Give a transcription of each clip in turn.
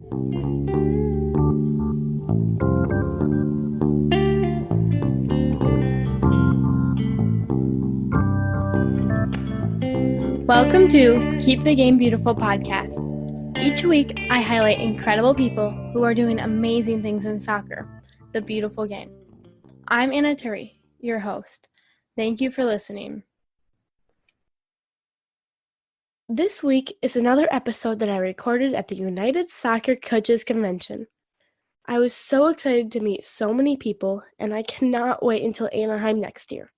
Welcome to Keep the Game Beautiful podcast. Each week, I highlight incredible people who are doing amazing things in soccer, the beautiful game. I'm Anna Turi, your host. Thank you for listening. This week is another episode that I recorded at the United Soccer Coaches Convention. I was so excited to meet so many people, and I cannot wait until Anaheim next year.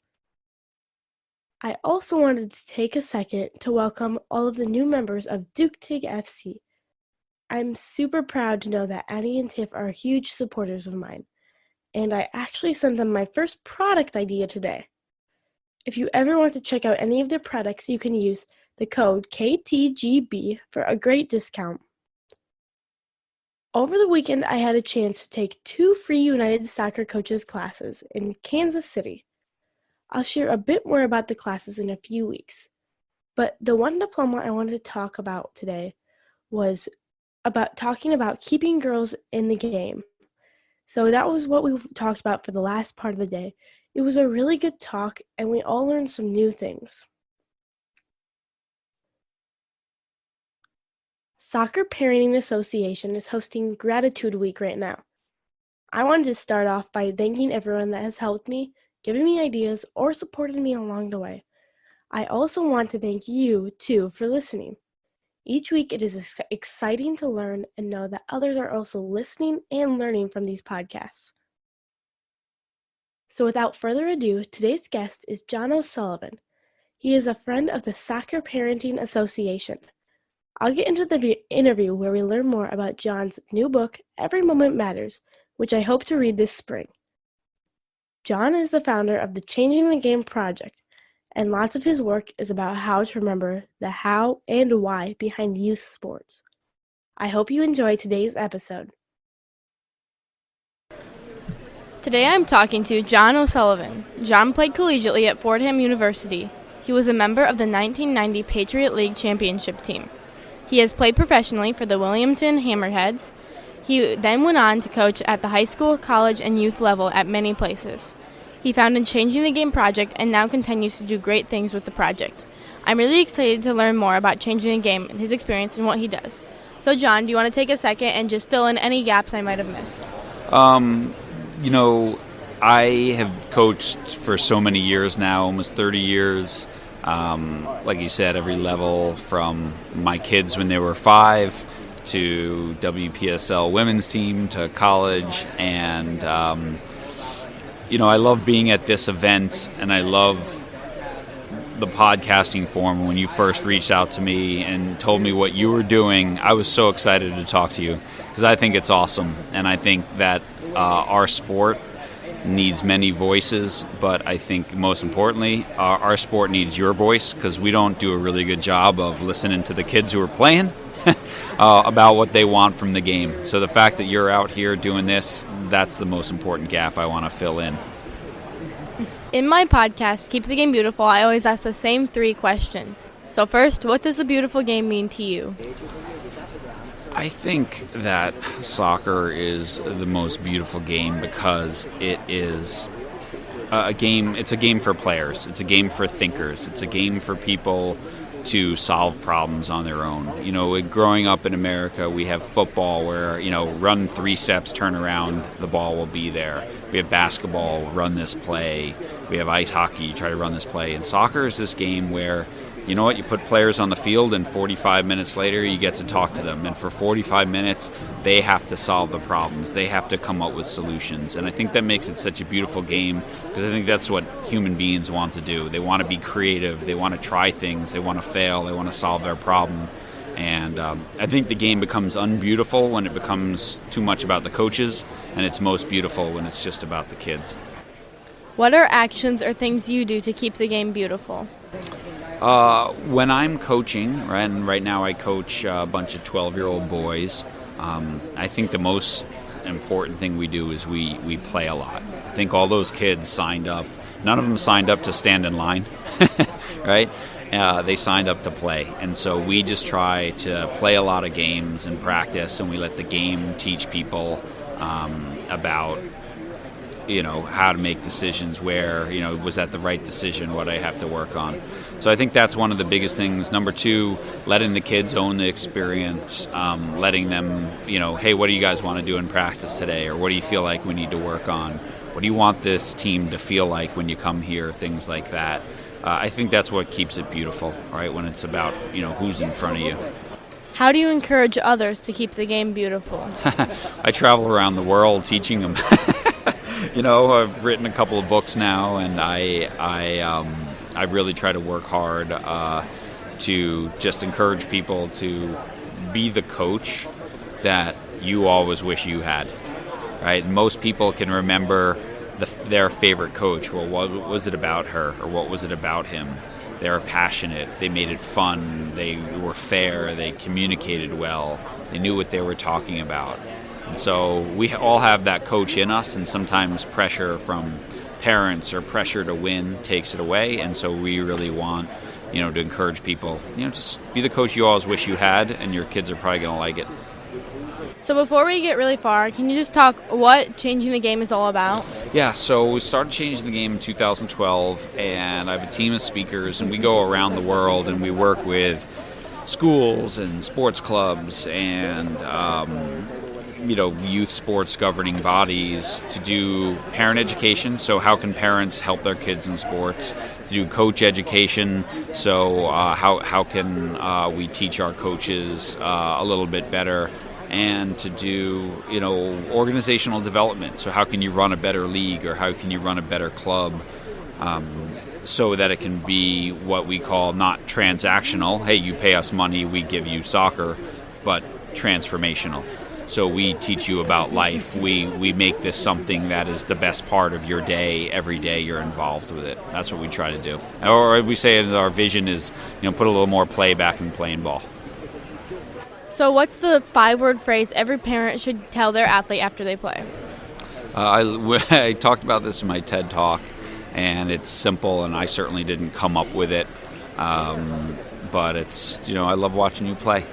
I also wanted to take a second to welcome all of the new members of Duke Tig FC. I'm super proud to know that Addie and Tiff are huge supporters of mine, and I actually sent them my first product idea today. If you ever want to check out any of their products, you can use the code KTGB for a great discount. Over the weekend, I had a chance to take 2 free United Soccer Coaches classes in Kansas City. I'll share a bit more about the classes in a few weeks, but the one diploma I wanted to talk about today was talking about keeping girls in the game. So that was what we talked about for the last part of the day. It was a really good talk, and we all learned some new things. Soccer Parenting Association is hosting Gratitude Week right now. I wanted to start off by thanking everyone that has helped me, given me ideas, or supported me along the way. I also want to thank you, too, for listening. Each week it is exciting to learn and know that others are also listening and learning from these podcasts. So without further ado, today's guest is John OSullivan. He is a friend of the Soccer Parenting Association. I'll get into the interview where we learn more about John's new book, Every Moment Matters, which I hope to read this spring. John is the founder of the Changing the Game project, and lots of his work is about how to remember the how and why behind youth sports. I hope you enjoy today's episode. Today I'm talking to John OSullivan. John played collegiately at Fordham University. He was a member of the 1990 Patriot League championship team. He has played professionally for the Wilmington Hammerheads. He then went on to coach at the high school, college, and youth level at many places. He founded Changing the Game project and now continues to do great things with the project. I'm really excited to learn more about Changing the Game and his experience and what he does. So John, do you want to take a second and just fill in any gaps I might have missed? I have coached for so many years now, almost 30 years. Like you said, every level from my kids when they were 5 to WPSL women's team to college, and I love being at this event, and I love the podcasting form. When you first reached out to me and told me what you were doing, I was so excited to talk to you because I think it's awesome, and I think that our sport needs many voices, but I think most importantly, our sport needs your voice, because we don't do a really good job of listening to the kids who are playing about what they want from the game. So the fact that you're out here doing this, that's the most important gap I want to fill in. In my podcast, Keep the Game Beautiful, I always ask the same 3 questions. So first, what does a beautiful game mean to you? I think that soccer is the most beautiful game because it is a game. It's a game for players. It's a game for thinkers. It's a game for people to solve problems on their own. Growing up in America, we have football where, run 3 steps, turn around, the ball will be there. We have basketball, run this play. We have ice hockey, try to run this play. And soccer is this game where, you put players on the field, and 45 minutes later you get to talk to them. And for 45 minutes, they have to solve the problems. They have to come up with solutions. And I think that makes it such a beautiful game, because I think that's what human beings want to do. They want to be creative. They want to try things. They want to fail. They want to solve their problem. And I think the game becomes unbeautiful when it becomes too much about the coaches, and it's most beautiful when it's just about the kids. What are actions or things you do to keep the game beautiful? When I'm coaching, right, and right now I coach a bunch of 12-year-old boys, I think the most important thing we do is we play a lot. I think all those kids signed up. None of them signed up to stand in line, right? they signed up to play. And so we just try to play a lot of games and practice, and we let the game teach people about how to make decisions, where was that the right decision, what I have to work on. So I think that's one of the biggest things. Number two, letting the kids own the experience, letting them hey, what do you guys want to do in practice today, or what do you feel like we need to work on, what do you want this team to feel like when you come here, things like that. I think that's what keeps it beautiful, right, when it's about who's in front of you. How do you encourage others to keep the game beautiful? I travel around the world teaching them. I've written a couple of books now, and I really try to work hard to just encourage people to be the coach that you always wish you had, right? Most people can remember their favorite coach. Well, what was it about her, or what was it about him? They were passionate, they made it fun, they were fair, they communicated well, they knew what they were talking about. And so we all have that coach in us, and sometimes pressure from parents or pressure to win takes it away. And so we really want, to encourage people, just be the coach you always wish you had, and your kids are probably going to like it. So before we get really far, can you just talk what changing the game is all about? Yeah, so we started changing the game in 2012, and I have a team of speakers, and we go around the world and we work with schools and sports clubs and youth sports governing bodies to do parent education. So how can parents help their kids in sports? To do coach education. So how can we teach our coaches a little bit better? And to do organizational development. So how can you run a better league, or how can you run a better club, so that it can be what we call not transactional. Hey, you pay us money, we give you soccer, but transformational. So we teach you about life. We make this something that is the best part of your day. Every day you're involved with it. That's what we try to do. Or we say our vision is, put a little more play back in playing ball. So what's the 5-word phrase every parent should tell their athlete after they play? I talked about this in my TED Talk, and it's simple, and I certainly didn't come up with it. But it's, I love watching you play,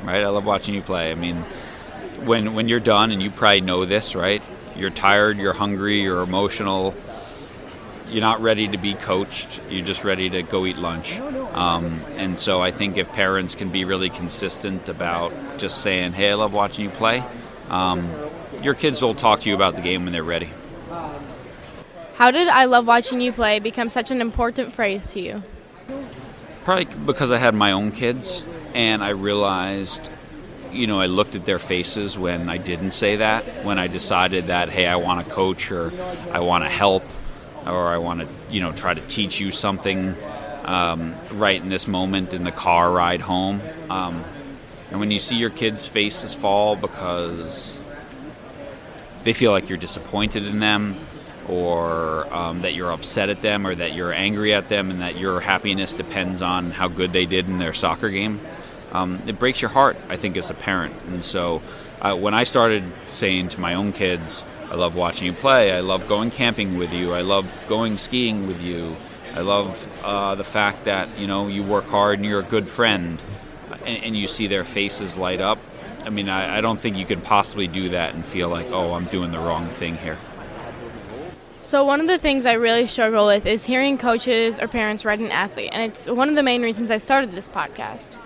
right? I love watching you play. I mean, when you're done, and you probably know this, right? You're tired, you're hungry, you're emotional. You're not ready to be coached. You're just ready to go eat lunch. And so I think if parents can be really consistent about just saying, hey, I love watching you play, your kids will talk to you about the game when they're ready. How did I love watching you play become such an important phrase to you? Probably because I had my own kids, and I realized, I looked at their faces when I didn't say that, when I decided that, hey, I want to coach, or I want to help, or I want to, try to teach you something right in this moment in the car ride home. And when you see your kids' faces fall because they feel like you're disappointed in them, or that you're upset at them, or that you're angry at them, and that your happiness depends on how good they did in their soccer game, it breaks your heart, I think, as a parent. And so when I started saying to my own kids, I love watching you play, I love going camping with you, I love going skiing with you, I love the fact that, you work hard and you're a good friend, and you see their faces light up. I mean, I don't think you could possibly do that and feel like, oh, I'm doing the wrong thing here. So one of the things I really struggle with is hearing coaches or parents write an athlete, and it's one of the main reasons I started this podcast.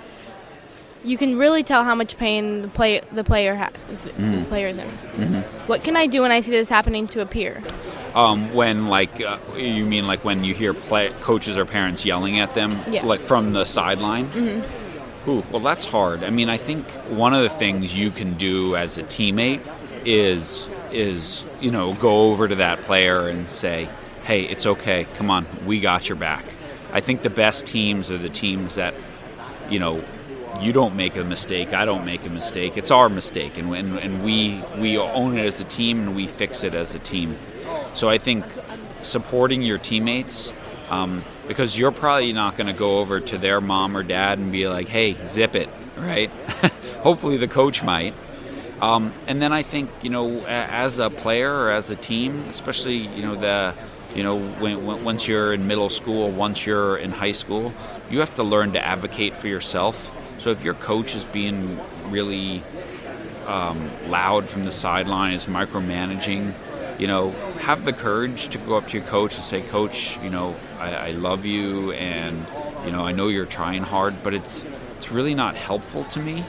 You can really tell how much pain the player the player's in. Mm-hmm. What can I do when I see this happening to a peer? When, you mean like when you hear coaches or parents yelling at them, yeah, like from the sideline? Mm-hmm. Ooh, well, that's hard. I mean, I think one of the things you can do as a teammate is go over to that player and say, hey, it's okay, come on, we got your back. I think the best teams are the teams that, you don't make a mistake, I don't make a mistake, it's our mistake, and we own it as a team, and we fix it as a team. So I think supporting your teammates, because you're probably not going to go over to their mom or dad and be like, hey, zip it, right? Hopefully the coach might. And then I think, as a player or as a team, especially, Once you're in middle school, once you're in high school, you have to learn to advocate for yourself. So if your coach is being really loud from the sideline, is micromanaging, have the courage to go up to your coach and say, Coach, I love you, and I know you're trying hard, but it's really not helpful to me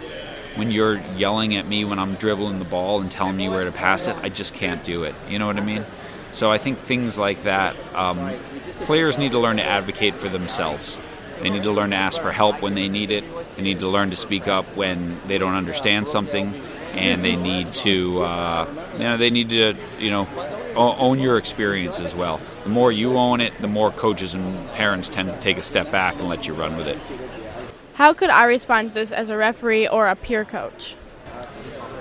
when you're yelling at me when I'm dribbling the ball and telling me where to pass it. I just can't do it. You know what I mean? So I think things like that, players need to learn to advocate for themselves. They need to learn to ask for help when they need it. They need to learn to speak up when they don't understand something, and they need to, own your experience as well. The more you own it, the more coaches and parents tend to take a step back and let you run with it. How could I respond to this as a referee or a peer coach?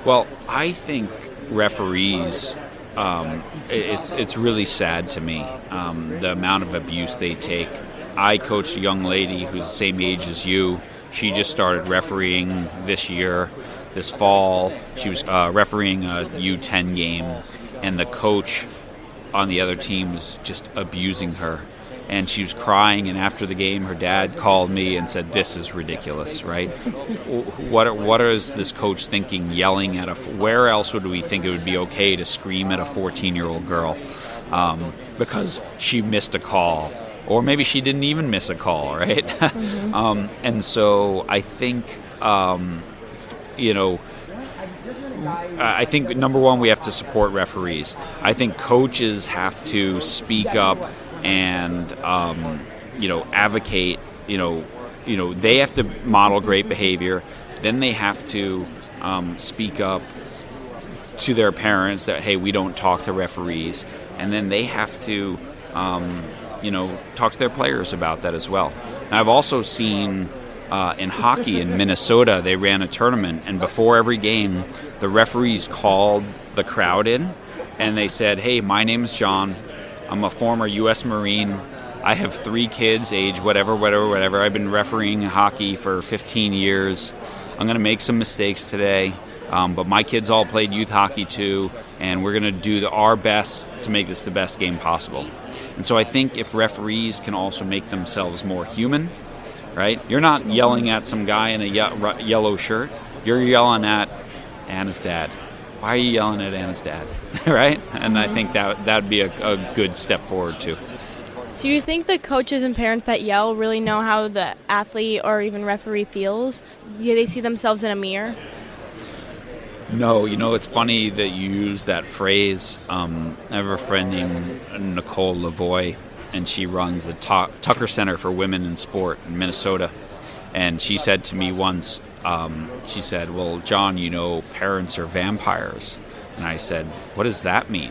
Well, I think referees, it's really sad to me, the amount of abuse they take. I coached a young lady who's the same age as you. She just started refereeing this fall. She was refereeing a U10 game, and the coach on the other team was just abusing her. And she was crying, and after the game, her dad called me and said, "This is ridiculous, right? What is this coach thinking, yelling at where else would we think it would be okay to scream at a 14-year-old girl because she missed a call? Or maybe she didn't even miss a call, right?" Mm-hmm. And so I think, I think, number one, we have to support referees. I think coaches have to speak up and advocate. They have to model great behavior. Then they have to speak up to their parents that, hey, we don't talk to referees. And then they have to talk to their players about that as well. Now, I've also seen in hockey in Minnesota, they ran a tournament, and before every game, the referees called the crowd in, and they said, "Hey, my name's John. I'm a former U.S. Marine. I have 3 kids, age whatever. I've been refereeing hockey for 15 years. I'm going to make some mistakes today, but my kids all played youth hockey too, and we're going to do our best to make this the best game possible." And so I think if referees can also make themselves more human, right? You're not yelling at some guy in a yellow shirt. You're yelling at Anna's dad. Why are you yelling at Anna's dad, right? And I think that would be a good step forward too. So you think the coaches and parents that yell really know how the athlete or even referee feels? Do they see themselves in a mirror? No, it's funny that you use that phrase. I have a friend named Nicole Lavoie, and she runs the Tucker Center for Women in Sport in Minnesota. And she said to me once, she said, "Well, John, parents are vampires." And I said, "What does that mean?"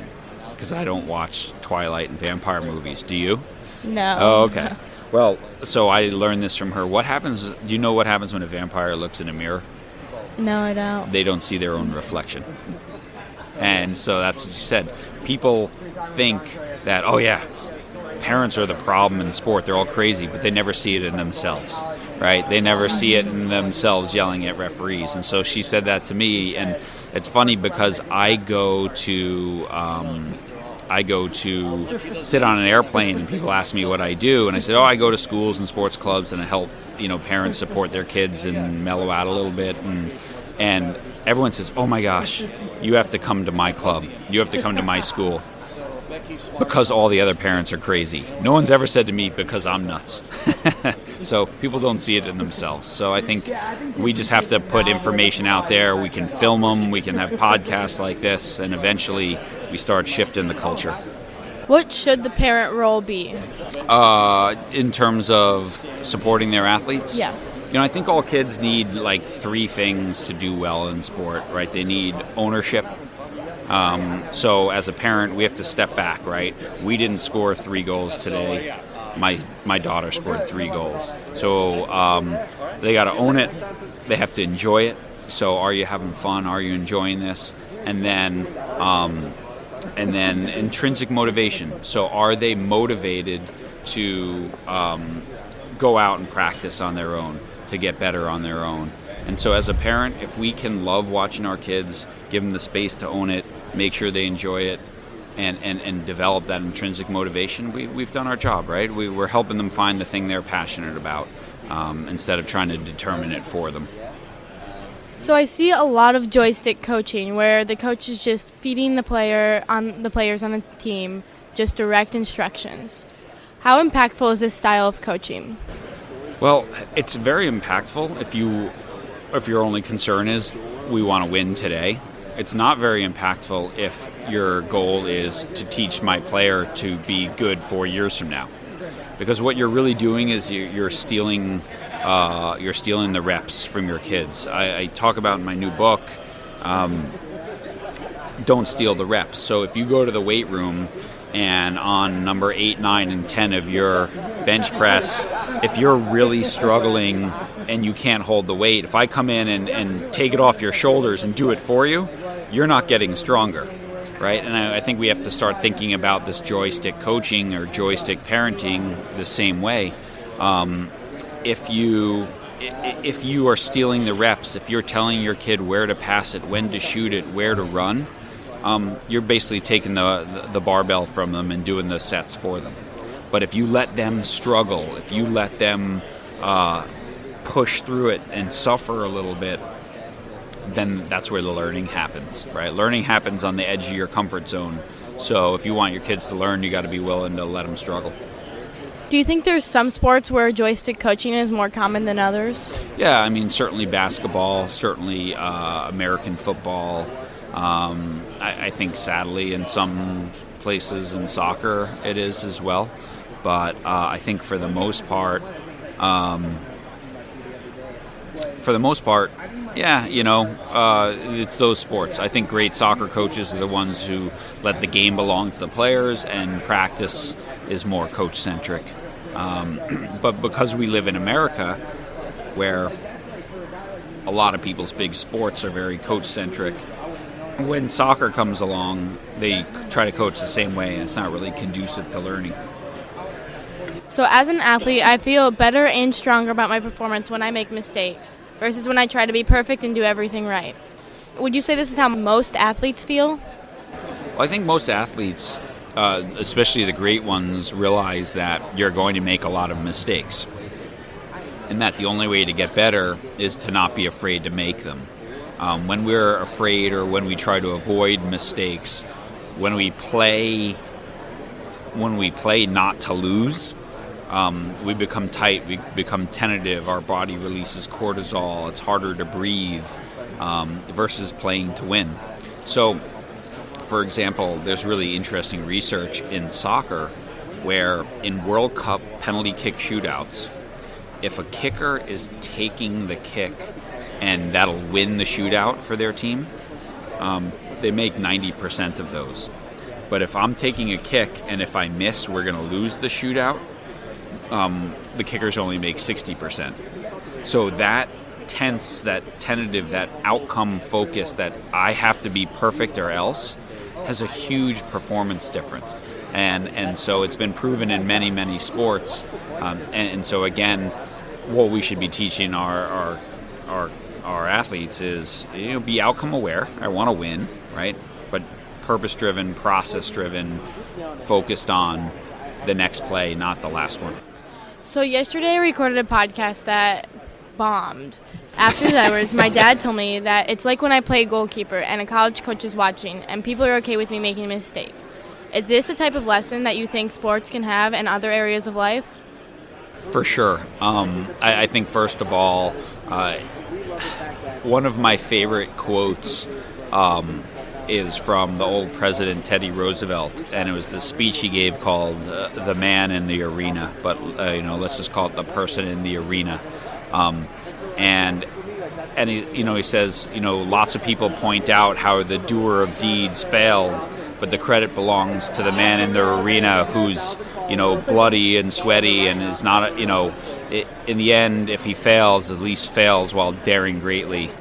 Because I don't watch Twilight and vampire movies. Do you? No. Oh, okay. Well, so I learned this from her. Do you know what happens when a vampire looks in a mirror? No, I don't. They don't see their own reflection. And so that's what she said. People think that, oh yeah, parents are the problem in sport. They're all crazy, but they never see it in themselves, right? They never see it in themselves yelling at referees. And so she said that to me, and it's funny because I go to sit on an airplane, and people ask me what I do, and I said, I go to schools and sports clubs and I help parents support their kids and mellow out a little bit, and everyone says, "Oh my gosh, you have to come to my club, you have to come to my school," because all the other parents are crazy. No one's ever said to me because I'm nuts. So people don't see it in themselves. So I think we just have to put information out there. We can film them, we can have podcasts like this, and eventually we start shifting the culture. What should the parent role be? In terms of supporting their athletes? Yeah. I think all kids need 3 things to do well in sport, right? They need ownership. So as a parent, we have to step back, right? We didn't score 3 goals today. My daughter scored 3 goals. So they got to own it. They have to enjoy it. So are you having fun? Are you enjoying this? And then intrinsic motivation. So are they motivated to go out and practice on their own, to get better on their own? And so as a parent, if we can love watching our kids, give them the space to own it, make sure they enjoy it, and develop that intrinsic motivation, we've done our job, right? We're helping them find the thing they're passionate about instead of trying to determine it for them. So I see a lot of joystick coaching where the coach is just feeding the players on the team just direct instructions. How impactful is this style of coaching? Well, it's very impactful if your only concern is we want to win today. It's not very impactful if your goal is to teach my player to be good 4 years from now. Because what you're really doing is you're stealing the reps from your kids. I talk about in my new book, don't steal the reps. So if you go to the weight room and on number 8, 9, and 10 of your bench press, if you're really struggling and you can't hold the weight, if I come in and take it off your shoulders and do it for you, you're not getting stronger, right? And I think we have to start thinking about this joystick coaching or joystick parenting the same way. If you are stealing the reps, if you're telling your kid where to pass it, when to shoot it, where to run, you're basically taking the barbell from them and doing the sets for them. But if you let them struggle, if you let them push through it and suffer a little bit, then that's where the learning happens, right? Learning happens on the edge of your comfort zone. So if you want your kids to learn, you got to be willing to let them struggle. Do you think there's some sports where joystick coaching is more common than others? Yeah, I mean, certainly basketball, certainly American football. I think sadly in some places in soccer it is as well. But I think for the most part, yeah, it's those sports. I think great soccer coaches are the ones who let the game belong to the players, and practice is more coach-centric. But because we live in America, where a lot of people's big sports are very coach-centric, when soccer comes along, they try to coach the same way, and it's not really conducive to learning. So as an athlete, I feel better and stronger about my performance when I make mistakes versus when I try to be perfect and do everything right. Would you say this is how most athletes feel? Well, I think most athletes, especially the great ones, realize that you're going to make a lot of mistakes, and that the only way to get better is to not be afraid to make them. When we're afraid or when we try to avoid mistakes, when we play not to lose, we become tight, we become tentative, our body releases cortisol, it's harder to breathe, versus playing to win. So, for example, there's really interesting research in soccer where in World Cup penalty kick shootouts, if a kicker is taking the kick and that'll win the shootout for their team, they make 90% of those. But if I'm taking a kick and if I miss, we're going to lose the shootout, the kickers only make 60%. So that tense, that tentative, that outcome focus, that I have to be perfect or else, has a huge performance difference. And so it's been proven in many, many sports. And so again, what we should be teaching our athletes is, be outcome aware. I want to win, right? But purpose-driven, process-driven, focused on the next play, not the last one. So yesterday I recorded a podcast that bombed. After that, my dad told me that it's like when I play goalkeeper and a college coach is watching and people are okay with me making a mistake. Is this the type of lesson that you think sports can have in other areas of life? For sure. I think, first of all, one of my favorite quotes is from the old president Teddy Roosevelt, and it was the speech he gave called "The Man in the Arena," but let's just call it "The Person in the Arena." And he says, lots of people point out how the doer of deeds failed, but the credit belongs to the man in the arena who's bloody and sweaty and is not in the end, if he fails, at least fails while daring greatly.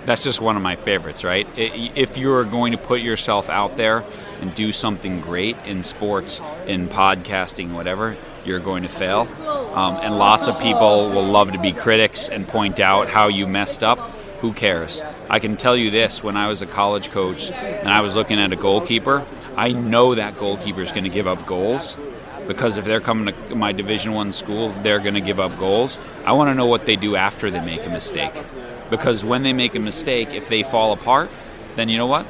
That's just one of my favorites, right? If you're going to put yourself out there and do something great in sports, in podcasting, whatever, you're going to fail. And lots of people will love to be critics and point out how you messed up. Who cares? I can tell you this, when I was a college coach and I was looking at a goalkeeper, I know that goalkeeper is going to give up goals, because if they're coming to my Division I school, they're going to give up goals. I want to know what they do after they make a mistake, because when they make a mistake, if they fall apart, then you know what?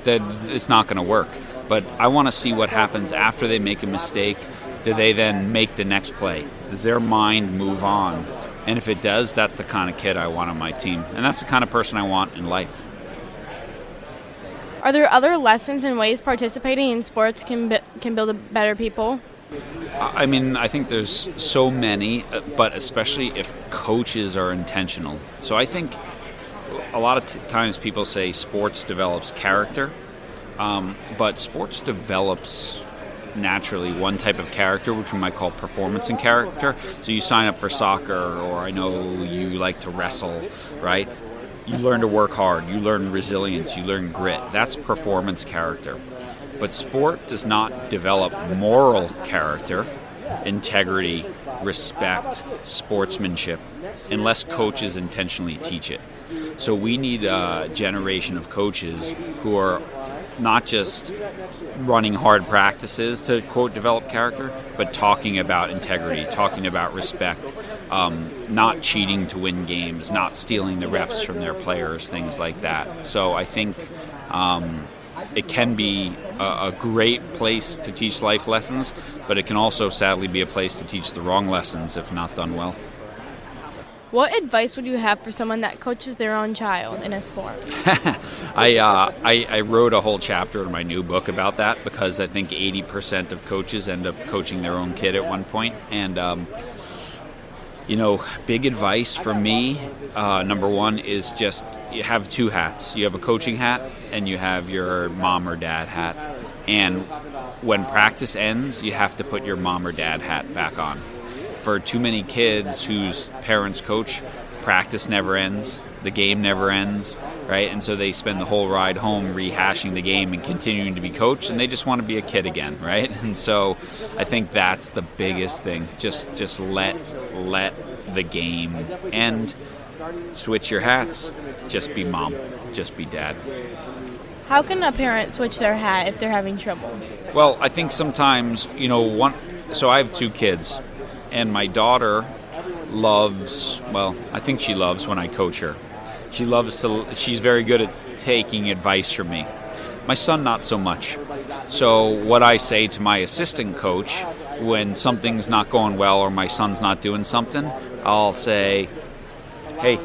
Then it's not going to work. But I want to see what happens after they make a mistake. Do they then make the next play? Does their mind move on? And if it does, that's the kind of kid I want on my team. And that's the kind of person I want in life. Are there other lessons and ways participating in sports can build a better people? I mean, I think there's so many, but especially if coaches are intentional. So I think a lot of times people say sports develops character, but sports develops naturally one type of character, which we might call performance and character. So you sign up for soccer, or I know you like to wrestle, right? You learn to work hard, you learn resilience, you learn grit. That's performance character. But sport does not develop moral character, integrity, respect, sportsmanship, unless coaches intentionally teach it. So we need a generation of coaches who are not just running hard practices to, quote, develop character, but talking about integrity, talking about respect, not cheating to win games, not stealing the reps from their players, things like that. So I think it can be a great place to teach life lessons, but it can also sadly be a place to teach the wrong lessons if not done well. What advice would you have for someone that coaches their own child in a sport? I wrote a whole chapter in my new book about that, because I think 80% of coaches end up coaching their own kid at one point. And, big advice from me, number one, is just you have two hats. You have a coaching hat and you have your mom or dad hat. And when practice ends, you have to put your mom or dad hat back on. For too many kids whose parents coach, practice never ends, the game never ends, right? And so they spend the whole ride home rehashing the game and continuing to be coached, and they just want to be a kid again, right? And so I think that's the biggest thing. Just let the game end. Switch your hats. Just be mom. Just be dad. How can a parent switch their hat if they're having trouble? Well, I think sometimes, so I have two kids. And my daughter I think she loves when I coach her. She's very good at taking advice from me. My son, not so much. So what I say to my assistant coach when something's not going well or my son's not doing something, I'll say, hey,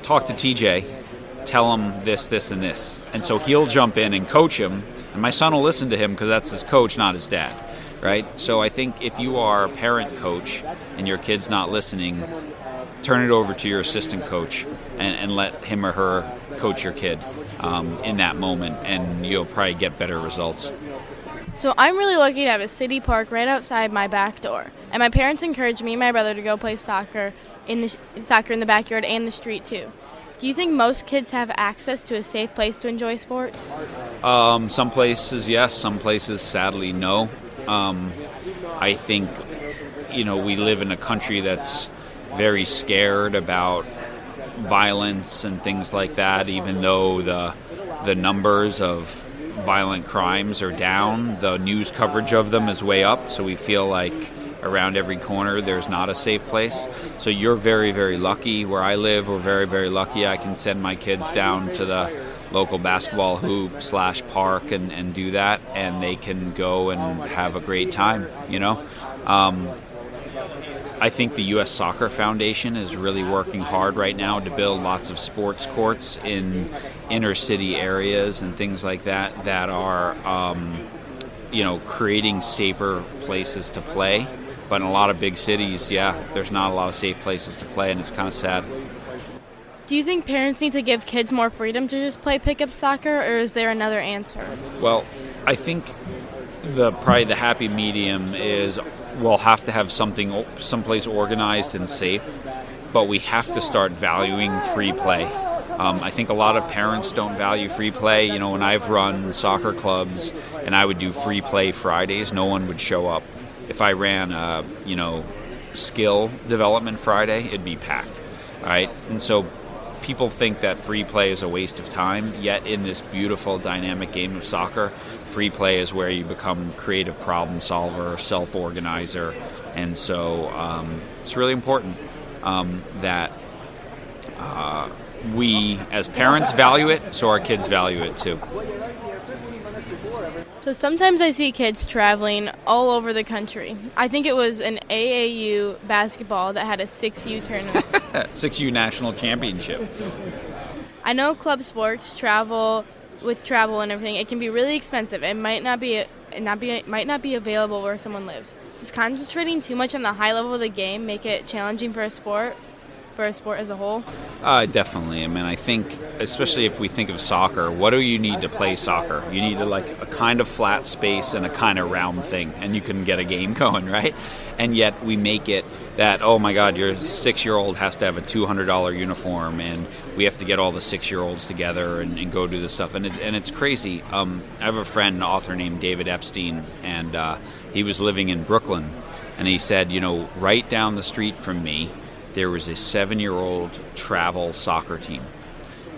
talk to TJ, tell him this, this, and this. And so he'll jump in and coach him, and my son will listen to him because that's his coach, not his dad. Right? So I think if you are a parent coach and your kid's not listening, turn it over to your assistant coach and let him or her coach your kid in that moment, and you'll probably get better results. So I'm really lucky to have a city park right outside my back door. And my parents encouraged me and my brother to go play soccer in the backyard and the street too. Do you think most kids have access to a safe place to enjoy sports? Some places, yes. Some places, sadly, no. I think, we live in a country that's very scared about violence and things like that. Even though the numbers of violent crimes are down, the news coverage of them is way up. So we feel like around every corner there's not a safe place. So you're very, very lucky. Where I live, we're very, very lucky. I can send my kids down to the local basketball hoop / park and do that, and they can go and have a great time, I think the U.S. Soccer Foundation is really working hard right now to build lots of sports courts in inner city areas and things like that are, creating safer places to play. But in a lot of big cities, there's not a lot of safe places to play, and it's kind of sad. Do you think parents need to give kids more freedom to just play pickup soccer, or is there another answer? Well, I think probably the happy medium is we'll have to have someplace organized and safe, but we have to start valuing free play. I think a lot of parents don't value free play. When I've run soccer clubs and I would do free play Fridays, no one would show up. If I ran skill development Friday, it'd be packed, right? And so people think that free play is a waste of time, yet in this beautiful dynamic game of soccer, free play is where you become creative problem solver, self-organizer, and so it's really important that we as parents value it, so our kids value it too. So sometimes I see kids traveling all over the country. I think it was an AAU basketball that had a 6U tournament. 6U national championship. I know club sports travel and everything. It can be really expensive. It might not be available where someone lives. Does concentrating too much on the high level of the game make it challenging for a sport as a whole? Definitely. I mean, I think, especially if we think of soccer, what do you need to play soccer? You need a kind of flat space and a kind of round thing, and you can get a game going, right? And yet we make it that, oh my God, your 6-year-old has to have a $200 uniform, and we have to get all the 6-year-olds together and go do this stuff. And it's crazy. I have a friend, an author named David Epstein, and he was living in Brooklyn, and he said, right down the street from me, there was a 7-year-old travel soccer team.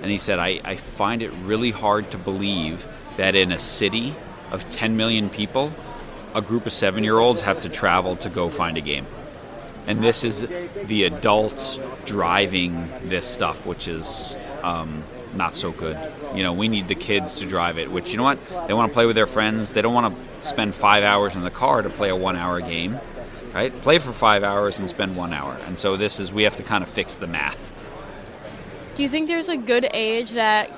And he said, I find it really hard to believe that in a city of 10 million people, a group of 7-year-olds have to travel to go find a game. And this is the adults driving this stuff, which is not so good. We need the kids to drive it, which, you know what? They want to play with their friends. They don't want to spend 5 hours in the car to play a 1-hour game. Right? Play for 5 hours and spend 1 hour. And so we have to kind of fix the math. Do you think there's a good age that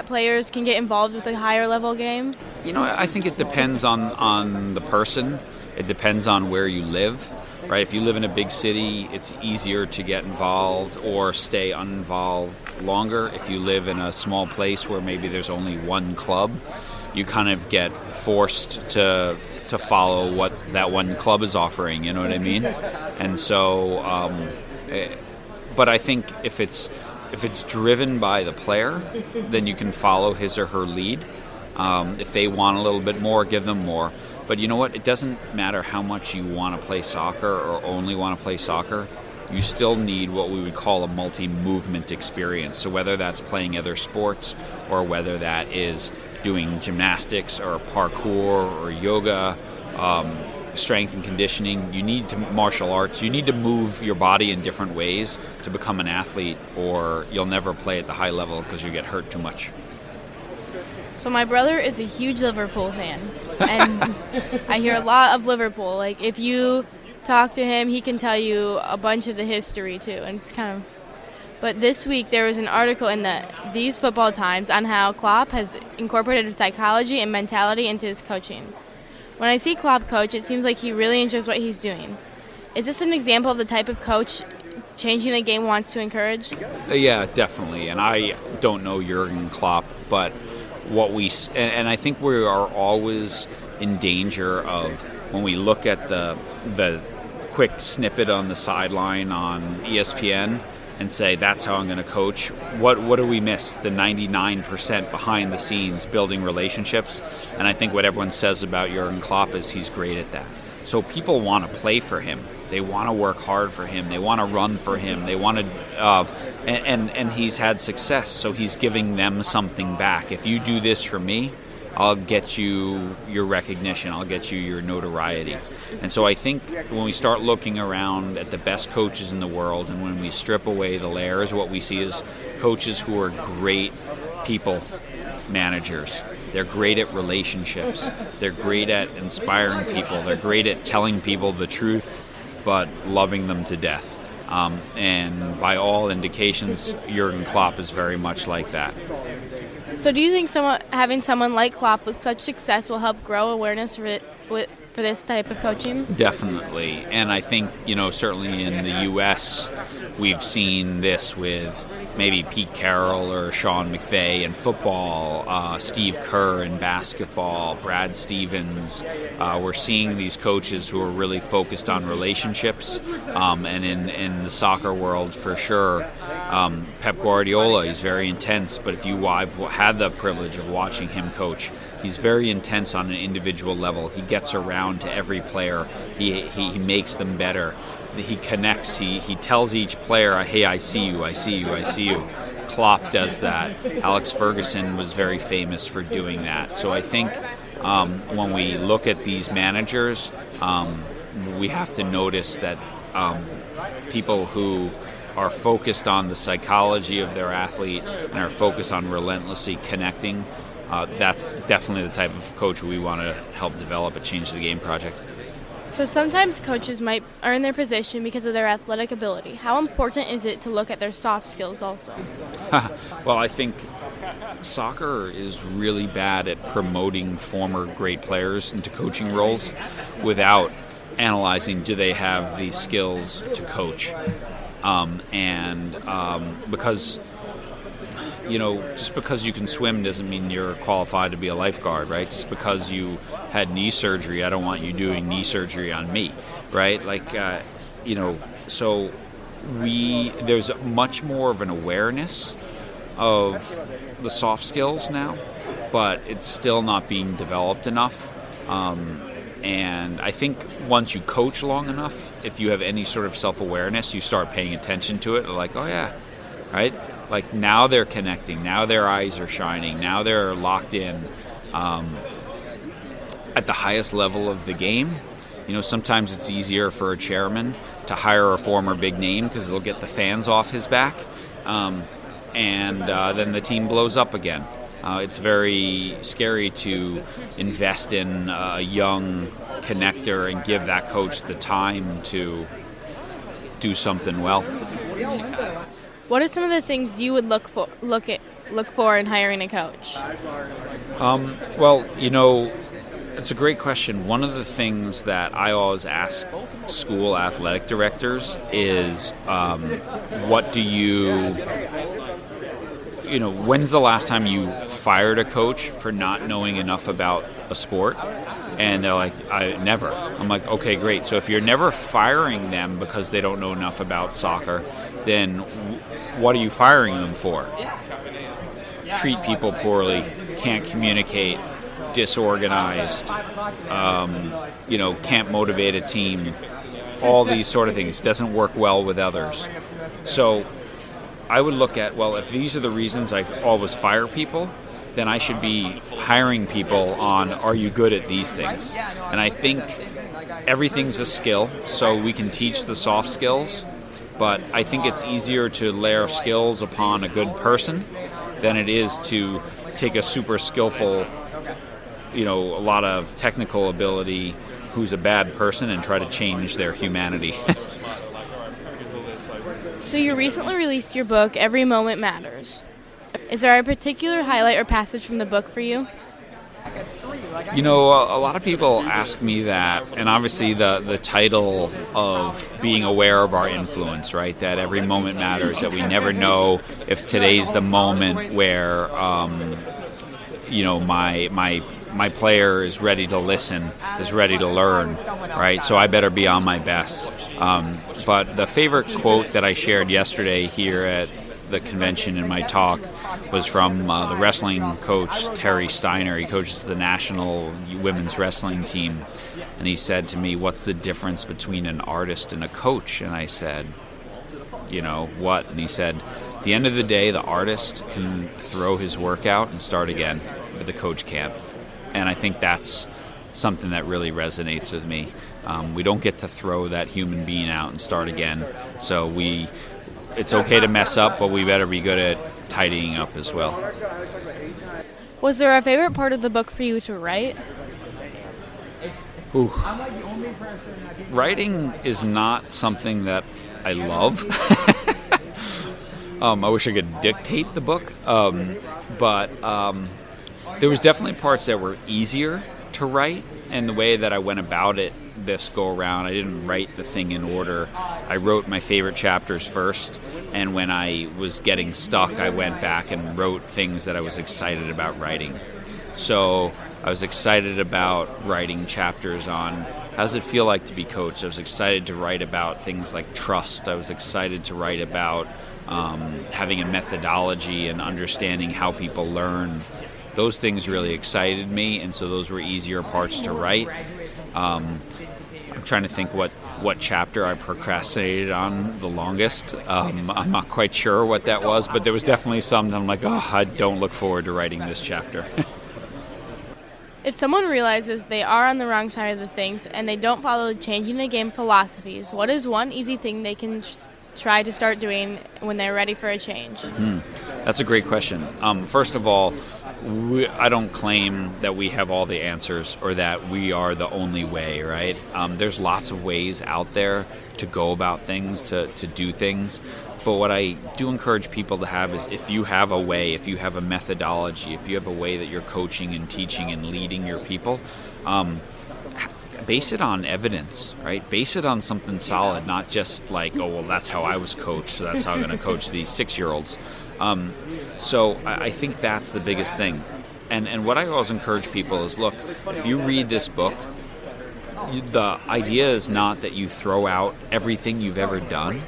players can get involved with a higher level game? I think it depends on the person. It depends on where you live. Right? If you live in a big city, it's easier to get involved or stay uninvolved longer. If you live in a small place where maybe there's only one club, you kind of get forced to follow what that one club is offering, you know what I mean? And so, but I think if it's driven by the player, then you can follow his or her lead. If they want a little bit more, give them more. But you know what? It doesn't matter how much you want to play soccer or only want to play soccer. You still need what we would call a multi-movement experience. So whether that's playing other sports or whether that is doing gymnastics or parkour or yoga, strength and conditioning, martial arts, you need to move your body in different ways to become an athlete, or you'll never play at the high level because you get hurt too much. So my brother is a huge Liverpool fan, and I hear a lot of Liverpool. Like, if you talk to him, he can tell you a bunch of the history too, and it's kind of... But this week there was an article in These Football Times on how Klopp has incorporated psychology and mentality into his coaching. When I see Klopp coach, it seems like he really enjoys what he's doing. Is this an example of the type of coach changing the game wants to encourage? Yeah, definitely. And I don't know Jurgen Klopp, but and I think we are always in danger of, when we look at the quick snippet on the sideline on ESPN and say, that's how I'm going to coach. What do we miss? The 99% behind the scenes building relationships. And I think what everyone says about Jurgen Klopp is he's great at that. So people want to play for him. They want to work hard for him. They want to run for him. They want to, and he's had success. So he's giving them something back. If you do this for me, I'll get you your recognition. I'll get you your notoriety. And so I think when we start looking around at the best coaches in the world, and when we strip away the layers, what we see is coaches who are great people managers. They're great at relationships. They're great at inspiring people. They're great at telling people the truth, but loving them to death. And by all indications, Jurgen Klopp is very much like that. So do you think having someone like Klopp with such success will help grow awareness for this type of coaching? Definitely. And I think, certainly in the U.S., we've seen this with maybe Pete Carroll or Sean McVay in football, Steve Kerr in basketball, Brad Stevens. We're seeing these coaches who are really focused on relationships. And in the soccer world, for sure, Pep Guardiola, he's very intense. But I've had the privilege of watching him coach, he's very intense on an individual level. He gets around to every player. He makes them better. he connects. He tells each player, "Hey, I see you, I see you, I see you." Klopp does that. Alex Ferguson was very famous for doing that. So I think when we look at these managers, we have to notice that people who are focused on the psychology of their athlete and are focused on relentlessly connecting, that's definitely the type of coach we want to help develop at Change the Game project. So sometimes coaches might earn their position because of their athletic ability. How important is it to look at their soft skills also? Well, I think soccer is really bad at promoting former great players into coaching roles without analyzing, do they have the skills to coach? Because just because you can swim doesn't mean you're qualified to be a lifeguard, right? Just because you had knee surgery, I don't want you doing knee surgery on me, right? So there's much more of an awareness of the soft skills now, but it's still not being developed enough. And I think once you coach long enough, if you have any sort of self-awareness, you start paying attention to it. Like, oh yeah, right? Like now they're connecting, now their eyes are shining, now they're locked in at the highest level of the game. Sometimes it's easier for a chairman to hire a former big name because it'll get the fans off his back, and then the team blows up again. It's very scary to invest in a young connector and give that coach the time to do something well. What are some of the things you would look for in hiring a coach? It's a great question. One of the things that I always ask school athletic directors is, when's the last time you fired a coach for not knowing enough about a sport? And they're like, never. I'm like, okay, great. So if you're never firing them because they don't know enough about soccer, then what are you firing them for? Treat people poorly, can't communicate, disorganized, can't motivate a team, all these sort of things, doesn't work well with others. So I would look at, if these are the reasons I always fire people, then I should be hiring people on, are you good at these things? And I think everything's a skill, so we can teach the soft skills, but I think it's easier to layer skills upon a good person than it is to take a super skillful, a lot of technical ability who's a bad person and try to change their humanity. So you recently released your book, Every Moment Matters. Is there a particular highlight or passage from the book for you? A lot of people ask me that, and obviously the title of being aware of our influence, right? That every moment matters, that we never know if today's the moment where, my player is ready to listen, is ready to learn, right? So I better be on my best. But the favorite quote that I shared yesterday here at the convention in my talk was from the wrestling coach Terry Steiner. He coaches the national women's wrestling team, and he said to me, "What's the difference between an artist and a coach?" And I said, what? And he said, at the end of the day, the artist can throw his work out and start again, but the coach can't. And I think that's something that really resonates with me. We don't get to throw that human being out and start again. So it's okay to mess up, but we better be good at tidying up as well. Was there a favorite part of the book for you to write? Ooh. Writing is not something that I love. I wish I could dictate the book, but there was definitely parts that were easier to write, and the way that I went about it this go around, I didn't write the thing in order. I wrote my favorite chapters first, and when I was getting stuck, I went back and wrote things that I was excited about writing. So I was excited about writing chapters on how does it feel like to be coached. I was excited to write about things like trust. I was excited to write about having a methodology and understanding how people learn. Those things really excited me, and so those were easier parts to write. I'm I'm trying to think what chapter I procrastinated on the longest. I'm not quite sure what that was, but there was definitely some that I'm like, oh, I don't look forward to writing this chapter. If someone realizes they are on the wrong side of the things and they don't follow changing the game philosophies, what is one easy thing they can try to start doing when they're ready for a change? That's a great question. First of all, I don't claim that we have all the answers or that we are the only way, right? There's lots of ways out there to go about things, to do things. But what I do encourage people to have is if you have a way, if you have a methodology, if you have a way that you're coaching and teaching and leading your people, base it on evidence, right? Base it on something solid, not just like, oh, well, that's how I was coached, so that's how I'm going to coach these 6-year-olds. So I think that's the biggest thing. And what I always encourage people is, look, if you read this book, the idea is not that you throw out everything you've ever done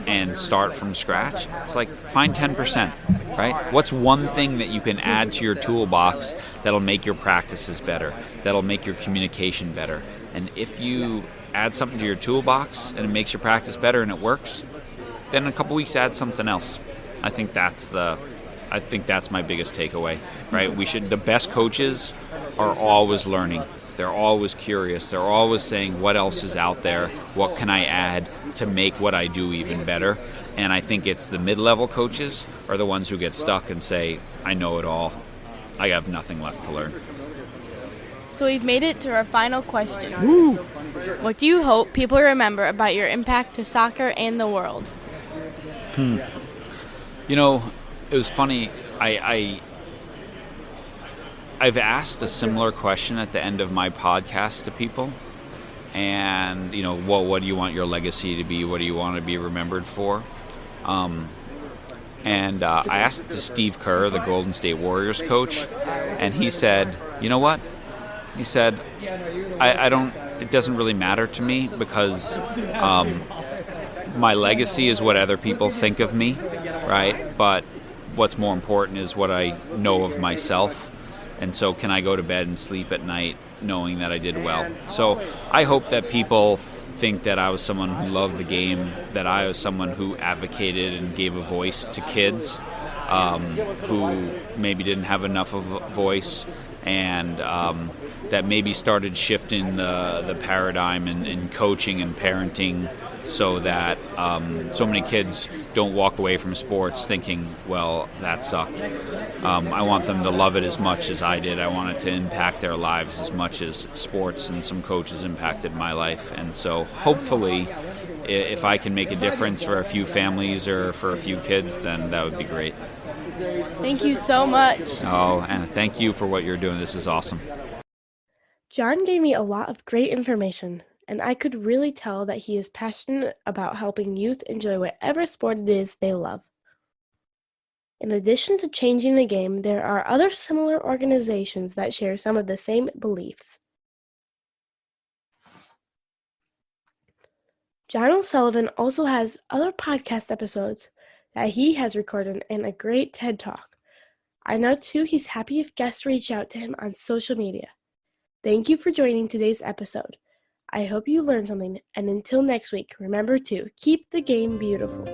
and start from scratch. It's like, find 10%, right? What's one thing that you can add to your toolbox that'll make your practices better, that'll make your communication better? And if you add something to your toolbox and it makes your practice better and it works, then in a couple weeks add something else. I think that's my biggest takeaway, right? The best coaches are always learning. They're always curious. They're always saying, what else is out there? What can I add to make what I do even better? And I think it's the mid-level coaches are the ones who get stuck and say, I know it all. I have nothing left to learn. So we've made it to our final question. Woo! What do you hope people remember about your impact to soccer and the world? You know, it was funny. I've asked a similar question at the end of my podcast to people. And, you know, what do you want your legacy to be? What do you want to be remembered for? And I asked it to Steve Kerr, the Golden State Warriors coach, and he said, you know what? He said, it doesn't really matter to me because my legacy is what other people think of me, right? But what's more important is what I know of myself. And so can I go to bed and sleep at night knowing that I did well? So I hope that people think that I was someone who loved the game, that I was someone who advocated and gave a voice to kids who maybe didn't have enough of a voice, and that maybe started shifting the paradigm in coaching and parenting so that so many kids don't walk away from sports thinking, well, that sucked. I want them to love it as much as I did. I want it to impact their lives as much as sports and some coaches impacted my life. And so hopefully, if I can make a difference for a few families or for a few kids, then that would be great. Thank you so much. Oh, and thank you for what you're doing. This is awesome. John gave me a lot of great information, and I could really tell that he is passionate about helping youth enjoy whatever sport it is they love. In addition to changing the game, there are other similar organizations that share some of the same beliefs. John OSullivan also has other podcast episodes that he has recorded and a great TED Talk. I know too he's happy if guests reach out to him on social media. Thank you for joining today's episode. I hope you learned something, and until next week, remember to keep the game beautiful.